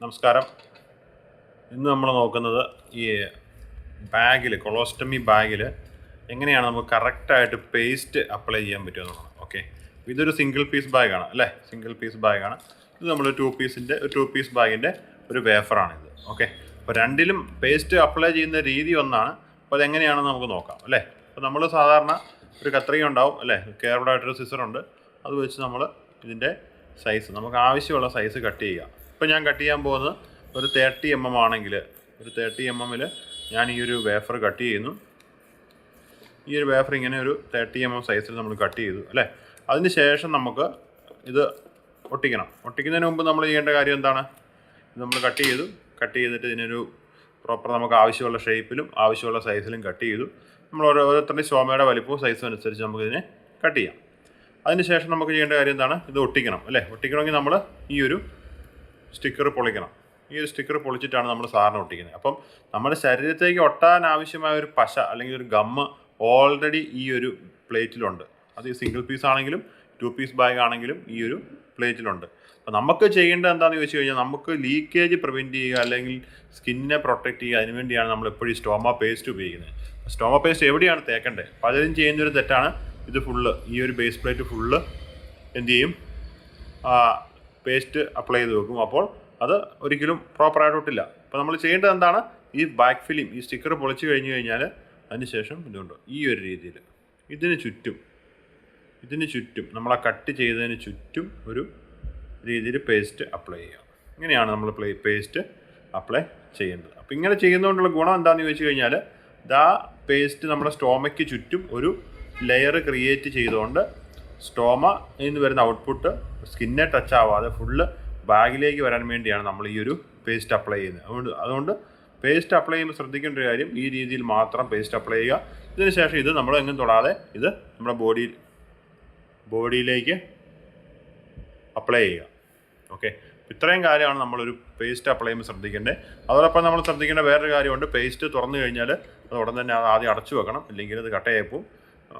നമസ്കാരം. ഇന്ന് നമ്മൾ നോക്കുന്നത് ഈ ബാഗിൽ കൊളോസ്റ്റമി ബാഗിൽ എങ്ങനെയാണ് നമുക്ക് കറക്റ്റായിട്ട് പേസ്റ്റ് അപ്ലൈ ചെയ്യാൻ പറ്റുമെന്നുള്ളതാണ്. ഓക്കെ, ഇതൊരു സിംഗിൾ പീസ് ബാഗാണ് അല്ലേ, സിംഗിൾ പീസ് ബാഗാണ് ഇത്. നമ്മൾ ടു പീസ് ബാഗിൻ്റെ ഒരു വേഫറാണിത്. ഓക്കെ, അപ്പോൾ രണ്ടിലും പേസ്റ്റ് അപ്ലൈ ചെയ്യുന്ന രീതി ഒന്നാണ്. അപ്പോൾ അതെങ്ങനെയാണെന്ന് നമുക്ക് നോക്കാം അല്ലേ. അപ്പോൾ നമ്മൾ സാധാരണ ഒരു കത്രിക ഉണ്ടാവും അല്ലേ, കെയർഡായിട്ടൊരു സിസറുണ്ട്. അത് വെച്ച് നമ്മൾ ഇതിൻ്റെ സൈസ് നമുക്ക് ആവശ്യമുള്ള സൈസ് കട്ട് ചെയ്യുക. ഇപ്പോൾ ഞാൻ കട്ട് ചെയ്യാൻ പോകുന്നത് ഒരു 30 mm ആണെങ്കിൽ ഒരു 30 mm ഞാൻ ഈ ഒരു വേഫർ കട്ട് ചെയ്യുന്നു. ഈ ഒരു വേഫർ ഇങ്ങനെ ഒരു 30 mm സൈസിൽ നമ്മൾ കട്ട് ചെയ്തു അല്ലേ. അതിന് ശേഷം നമുക്ക് ഇത് ഒട്ടിക്കണം. ഒട്ടിക്കുന്നതിന് മുമ്പ് നമ്മൾ ചെയ്യേണ്ട കാര്യം എന്താണ്? ഇത് നമ്മൾ കട്ട് ചെയ്തിട്ട് ഇതിനൊരു പ്രോപ്പർ നമുക്ക് ആവശ്യമുള്ള ഷേപ്പിലും ആവശ്യമുള്ള സൈസിലും കട്ട് ചെയ്തു. നമ്മൾ ഓരോരുത്തരുടെ സ്റ്റോമയുടെ വലിപ്പവും സൈസും അനുസരിച്ച് നമുക്കിതിനെ കട്ട് ചെയ്യാം. അതിന് ശേഷം നമുക്ക് ചെയ്യേണ്ട കാര്യം എന്താണ്? ഇത് ഒട്ടിക്കണം അല്ലേ. ഒട്ടിക്കണമെങ്കിൽ നമ്മൾ ഈ ഒരു സ്റ്റിക്കർ പൊളിക്കണം. ഈ ഒരു സ്റ്റിക്കർ പൊളിച്ചിട്ടാണ് നമ്മൾ സാറിന് ഒട്ടിക്കുന്നത്. അപ്പം നമ്മുടെ ശരീരത്തേക്ക് ഒട്ടാൻ ആവശ്യമായ ഒരു പശ അല്ലെങ്കിൽ ഒരു ഗമ്മ് ഓൾറെഡി ഈ ഒരു പ്ലേറ്റിലുണ്ട്. അത് സിംഗിൾ പീസ് ആണെങ്കിലും 2 പീസ് ബാഗ് ആണെങ്കിലും ഈ ഒരു പ്ലേറ്റിലുണ്ട്. അപ്പോൾ നമുക്ക് ചെയ്യേണ്ടത് എന്താണെന്ന് ചോദിച്ചു കഴിഞ്ഞാൽ, നമുക്ക് ലീക്കേജ് പ്രിവെൻറ്റ് ചെയ്യുക അല്ലെങ്കിൽ സ്കിന്നിനെ പ്രൊട്ടക്റ്റ് ചെയ്യുക. അതിനുവേണ്ടിയാണ് നമ്മൾ എപ്പോഴും സ്റ്റോമ പേസ്റ്റ് ഉപയോഗിക്കുന്നത്. സ്റ്റോമ പേസ്റ്റ് എവിടെയാണ് തേക്കേണ്ടത്? പലരും ചെയ്യുന്നൊരു തെറ്റാണ്. ഇത് ഫുള്ള് ഈ ഒരു ബേസ് പ്ലേറ്റ് ഫുള്ള് എന്ത് ചെയ്യും, പേസ്റ്റ് അപ്ലൈ ചെയ്ത് വെക്കും. അപ്പോൾ അത് ഒരിക്കലും പ്രോപ്പറായിട്ട് ഒട്ടില്ല. അപ്പോൾ നമ്മൾ ചെയ്യേണ്ടത് എന്താണ്? ഈ ബാക്ക് ഫിലിം, ഈ സ്റ്റിക്കർ പൊളിച്ച് കഴിഞ്ഞ് കഴിഞ്ഞാൽ അതിന് ശേഷം ഇതുണ്ട് ഈ ഒരു രീതിയിൽ ഇതിന് ചുറ്റും നമ്മൾ ആ കട്ട് ചെയ്തതിന് ചുറ്റും ഒരു രീതിയിൽ പേസ്റ്റ് അപ്ലൈ ചെയ്യുക. ഇങ്ങനെയാണ് നമ്മൾ പേസ്റ്റ് അപ്ലൈ ചെയ്യേണ്ടത്. അപ്പോൾ ഇങ്ങനെ ചെയ്യുന്നതുകൊണ്ടുള്ള ഗുണം എന്താണെന്ന് ചോദിച്ചു കഴിഞ്ഞാൽ, ആ പേസ്റ്റ് നമ്മുടെ സ്റ്റോമയ്ക്ക് ചുറ്റും ഒരു ലെയർ ക്രിയേറ്റ് ചെയ്തുകൊണ്ട് സ്റ്റോമയിൽ നിന്ന് വരുന്ന ഔട്ട്പുട്ട് സ്കിന്നെ ടച്ച് ആവാതെ ഫുള്ള് ബാഗിലേക്ക് വരാൻ വേണ്ടിയാണ് നമ്മൾ ഈ ഒരു പേസ്റ്റ് അപ്ലൈ ചെയ്യുന്നത്. അതുകൊണ്ട് പേസ്റ്റ് അപ്ലൈ ചെയ്യുമ്പോൾ ശ്രദ്ധിക്കേണ്ട ഒരു കാര്യം, ഈ രീതിയിൽ മാത്രം പേസ്റ്റ് അപ്ലൈ ചെയ്യുക. ഇതിന് ശേഷം ഇത് നമ്മൾ എങ്ങും തൊടാതെ ഇത് നമ്മുടെ ബോഡിയിലേക്ക് അപ്ലൈ ചെയ്യുക. ഓക്കെ, ഇത്രയും കാര്യമാണ് നമ്മളൊരു പേസ്റ്റ് അപ്ലൈ ചെയ്യുമ്പോൾ ശ്രദ്ധിക്കേണ്ടത്. അതോടൊപ്പം നമ്മൾ ശ്രദ്ധിക്കേണ്ട വേറൊരു കാര്യമുണ്ട്. പേസ്റ്റ് തുറന്നു കഴിഞ്ഞാൽ അത് ഉടൻ തന്നെ ആദ്യം അടച്ചു വെക്കണം, ഇല്ലെങ്കിൽ അത് കട്ടയായിപ്പോവും.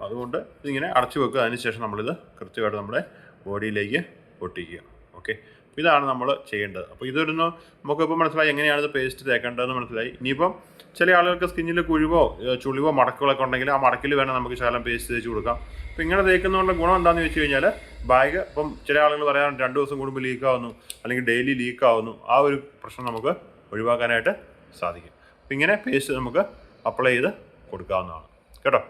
അതുകൊണ്ട് ഇതിങ്ങനെ അടച്ചു വെക്കുക. അതിനുശേഷം നമ്മളിത് കൃത്യമായിട്ട് നമ്മുടെ ബോഡിയിലേക്ക് ഒട്ടിക്കുക. ഓക്കെ, ഇതാണ് നമ്മൾ ചെയ്യേണ്ടത്. അപ്പോൾ ഇതൊരുന്ന് നമുക്കിപ്പോൾ മനസ്സിലായി എങ്ങനെയാണ് ഇത് പേസ്റ്റ് തേക്കേണ്ടതെന്ന് മനസ്സിലായി. ഇനിയിപ്പം ചില ആളുകൾക്ക് സ്കിന്നിൽ കുഴിവോ ചുളിവോ മടക്കുകളൊക്കെ ഉണ്ടെങ്കിൽ ആ മടക്കിൽ വേണം നമുക്ക് ശകലം പേസ്റ്റ് തേച്ച് കൊടുക്കാം. അപ്പോൾ ഇങ്ങനെ തേക്കുന്നതുകൊണ്ടുള്ള ഗുണം എന്താണെന്ന് വെച്ച് കഴിഞ്ഞാൽ, ബാഗ് ഇപ്പം ചില ആളുകൾ പറയാറുണ്ട് 2 ദിവസം കൂടുമ്പോൾ ലീക്കാവുന്നു അല്ലെങ്കിൽ ഡെയിലി ലീക്കാവുന്നു. ആ ഒരു പ്രശ്നം നമുക്ക് ഒഴിവാക്കാനായിട്ട് സാധിക്കും. അപ്പോൾ ഇങ്ങനെ പേസ്റ്റ് നമുക്ക് അപ്ലൈ ചെയ്ത് കൊടുക്കാവുന്നതാണ് കേട്ടോ.